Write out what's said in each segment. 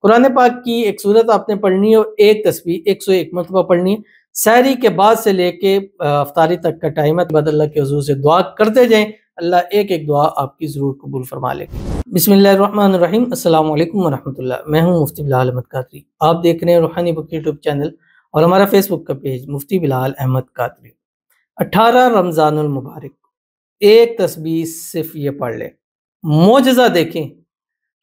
قرآن پاک کی ایک صورت آپ نے پڑھنی ہے اور ایک تسبیح 101 مرتبہ پڑھنی ہے۔ سحری کے بعد سے لے کے افطاری تک کا ٹائم ہے، بعد اللہ کے حضور سے دعا کرتے جائیں، اللہ ایک ایک دعا آپ کی ضرور قبول فرما لے گا۔ بسم اللہ الرحمن الرحیم۔ السلام علیکم ورحمۃ اللہ۔ میں ہوں مفتی بلال احمد قادری، آپ دیکھ رہے ہیں روحانی بک یوٹیوب چینل اور ہمارا فیس بک کا پیج مفتی بلال احمد قادری۔ 18 رمضان المبارک ایک تسبیح صرف یہ پڑھ لیں، معجزہ دیکھیں،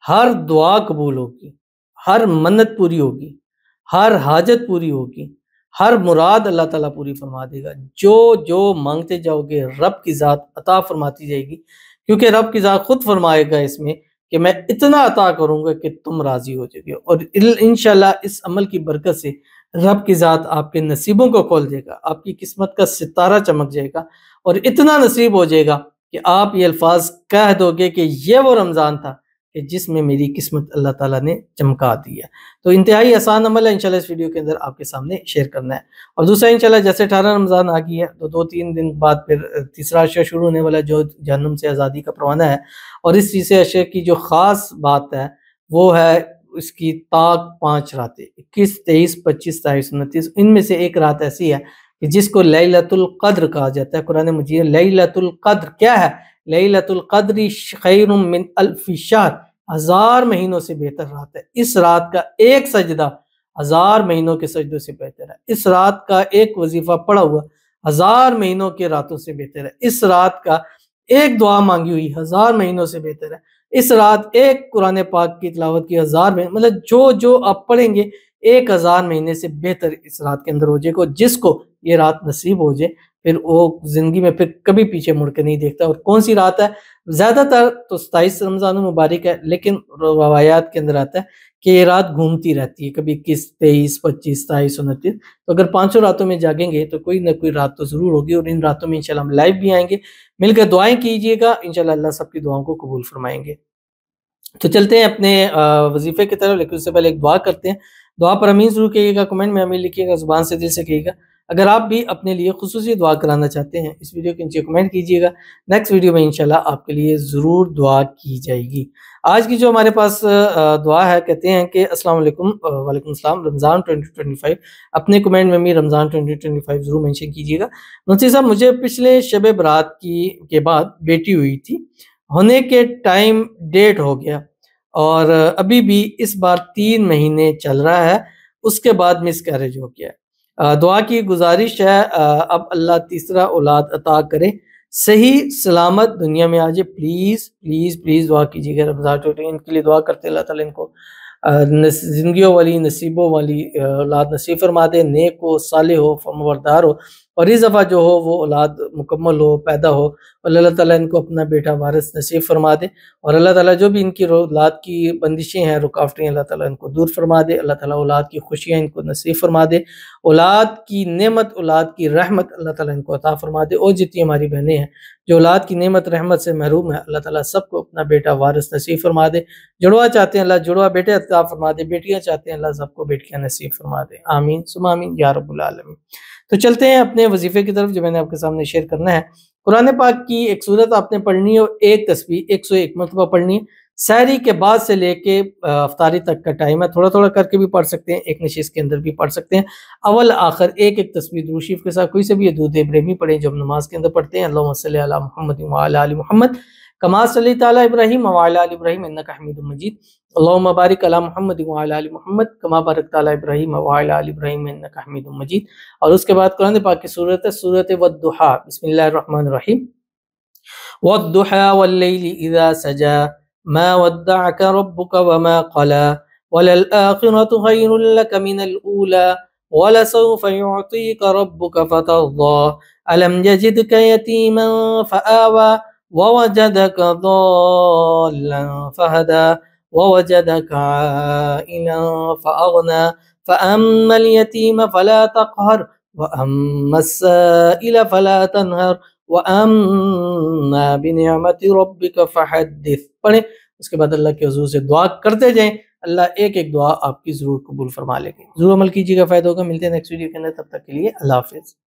ہر دعا قبول ہوگی، ہر منت پوری ہوگی، ہر حاجت پوری ہوگی، ہر مراد اللہ تعالیٰ پوری فرما دے گا۔ جو مانگتے جاؤ گے رب کی ذات عطا فرماتی جائے گی، کیونکہ رب کی ذات خود فرمائے گا اس میں کہ میں اتنا عطا کروں گا کہ تم راضی ہو جائے گے، اور انشاءاللہ اس عمل کی برکت سے رب کی ذات آپ کے نصیبوں کو کھول دے گا، آپ کی قسمت کا ستارہ چمک جائے گا، اور اتنا نصیب ہو جائے گا کہ آپ یہ الفاظ کہہ دو گے کہ یہ وہ رمضان تھا کہ جس میں میری قسمت اللہ تعالیٰ نے چمکا دی ہے۔ تو انتہائی آسان عمل ہے، انشاءاللہ اس ویڈیو کے اندر آپ کے سامنے شیئر کرنا ہے۔ اور دوسرا انشاءاللہ جیسے 18 رمضان آ گئی ہے تو 2-3 دن بعد پھر تیسرا عشرہ شروع ہونے والا جو جہنم سے آزادی کا پروانہ ہے، اور اس تیسرے عشرے کی جو خاص بات ہے وہ ہے اس کی طاق 5 راتیں، 21، 23، 25، 27، 29۔ ان میں سے ایک رات ایسی ہے کہ جس کو لیلۃ القدر کہا جاتا ہے۔ قرآن مجید لیلۃ القدر کیا ہے؟ لیلۃ القدر خیر من الف شہر، 1000 مہینوں سے بہتر رات ہے۔ اس رات کا ایک سجدہ 1000 مہینوں کے سجدوں سے بہتر ہے۔ اس رات کا ایک وظیفہ پڑھا ہوا 1000 مہینوں کے راتوں سے بہتر ہے۔ اس رات کا ایک دعا مانگی ہوئی 1000 مہینوں سے بہتر ہے۔ اس رات ایک قرآن پاک کی تلاوت کی 1000 مہینے، مطلب جو آپ پڑھیں گے 1000 مہینے سے بہتر اس رات کے اندر ہو جائے گا۔ جس کو یہ رات نصیب ہو جائے پھر وہ زندگی میں پھر کبھی پیچھے مڑ کے نہیں دیکھتا۔ اور کون سی رات ہے؟ زیادہ تر تو 27 رمضان المبارک ہے، لیکن روایات کے اندر آتا ہے کہ یہ رات گھومتی رہتی ہے، کبھی 21، 23، 25، 27، 29۔ تو اگر 5 راتوں میں جاگیں گے تو کوئی نہ کوئی رات تو ضرور ہوگی، اور ان راتوں میں انشاءاللہ ہم لائیو بھی آئیں گے، مل کر دعائیں کیجیے گا، انشاءاللہ اللہ سب کی دعاؤں کو قبول فرمائیں گے۔ تو چلتے ہیں اپنے وظیفے کی طرف، لیکن اس سے پہلے ایک دعا کرتے ہیں۔ دعا پر امین ضرور کہیے گا، کمنٹ میں امین لکھیے گا، زبان سے دل سے کہیے گا۔ اگر آپ بھی اپنے لیے خصوصی دعا کرانا چاہتے ہیں اس ویڈیو کے نیچے کمنٹ کیجیے گا، نیکسٹ ویڈیو میں انشاءاللہ آپ کے لیے ضرور دعا کی جائے گی۔ آج کی جو ہمارے پاس دعا ہے، کہتے ہیں کہ السلام علیکم، وعلیکم السلام، رمضان 2025، اپنے کمنٹ میں بھی رمضان 2025 ضرور منشن کیجیے گا۔ مفتی صاحب، مجھے پچھلے شب برات کے بعد بیٹی ہوئی تھی، ہونے کے ٹائم ڈیٹ ہو گیا، اور ابھی بھی اس بار 3 مہینے چل رہا ہے، اس کے بعد مس کیریج ہو گیا ہے۔ دعا کی گزارش ہے، اب اللہ تیسرا اولاد عطا کرے، صحیح سلامت دنیا میں آ جائے، پلیز پلیز پلیز دعا کیجیے گا۔ رمضان 20 ان کے لیے دعا کرتے اللہ تعالیٰ ان کو زندگیوں والی نصیبوں والی اولاد نصیب فرما دے، نیک ہو، صالح ہو، فرمانبردار ہو، اور اس دفعہ جو ہو وہ اولاد مکمل ہو، پیدا ہو، اور اللہ تعالیٰ ان کو اپنا بیٹا وارث نصیب فرما دے، اور اللہ تعالیٰ جو بھی ان کی اولاد کی بندشیں ہیں، رکاوٹیں، اللہ تعالیٰ ان کو دور فرما دے، اللہ تعالیٰ اولاد کی خوشیاں ان کو نصیب فرما دے، اولاد کی نعمت، اولاد کی رحمت اللہ تعالیٰ ان کو عطا فرما دے۔ اور جتنی ہماری بہنیں ہیں جو اولاد کی نعمت رحمت سے محروم ہے، اللہ تعالیٰ سب کو اپنا بیٹا وارث نصیب فرما دے۔ جڑوا چاہتے ہیں اللہ جڑوا بیٹے عطا فرما دے، بیٹیاں چاہتے ہیں اللہ سب کو بیٹیاں نصیب فرما دے، آمین ثم آمین یا رب العالمین۔ تو چلتے ہیں اپنے وظیفے کی طرف جو میں نے آپ کے سامنے شیئر کرنا ہے۔ قرآن پاک کی ایک صورت آپ نے پڑھنی ہے اور ایک تسبیح 101 مرتبہ پڑھنی ہے۔ سحری کے بعد سے لے کے افطاری تک کا ٹائم ہے، تھوڑا تھوڑا کر کے بھی پڑھ سکتے ہیں، ایک نشست کے اندر بھی پڑھ سکتے ہیں، اول آخر ایک ایک تسبیح درود شریف کے ساتھ کوئی سے بھی درود ابراہیمی پڑھیں جو ہم نماز کے اندر پڑھتے ہیں۔ اللہم صلی علی محمد وعلی آل محمد کما صلیت علی ابراہیم وعلی آل ابراہیم انک حمید مجید، اللہم بارک علی محمد وعلی آل محمد کما بارکت علی ابراہیم وعلی آل ابراہیم انک حمید مجید۔ اور اس کے بعد قرآن پاک کی سورت ہے سورت والضحیٰ۔ بسم اللہ الرحمن الرحیم۔ والضحى والليل إذا سجى ما ودعك ربك وما قلى وللآخرة خير لك من الأولى ولسوف يعطيك ربك فترضى ألم يجدك يتيما فآوى ووجدك ضالا فهدى ووجدك عائلا فأغنى فأما اليتيم فلا تقهر وأما السائل فلا تنهر وَأَمَّا بِنِعْمَةِ رَبِّكَ فَحَدِّثْ پڑھیں، اس کے بعد اللہ کے حضور سے دعا کرتے جائیں، اللہ ایک ایک دعا آپ کی ضرور قبول فرما لے گی۔ ضرور عمل کیجیے گا، فائدہ ہوگا۔ ملتے ہیں نیکسٹ ویڈیو کے اندر، تب تک کے لیے اللہ حافظ۔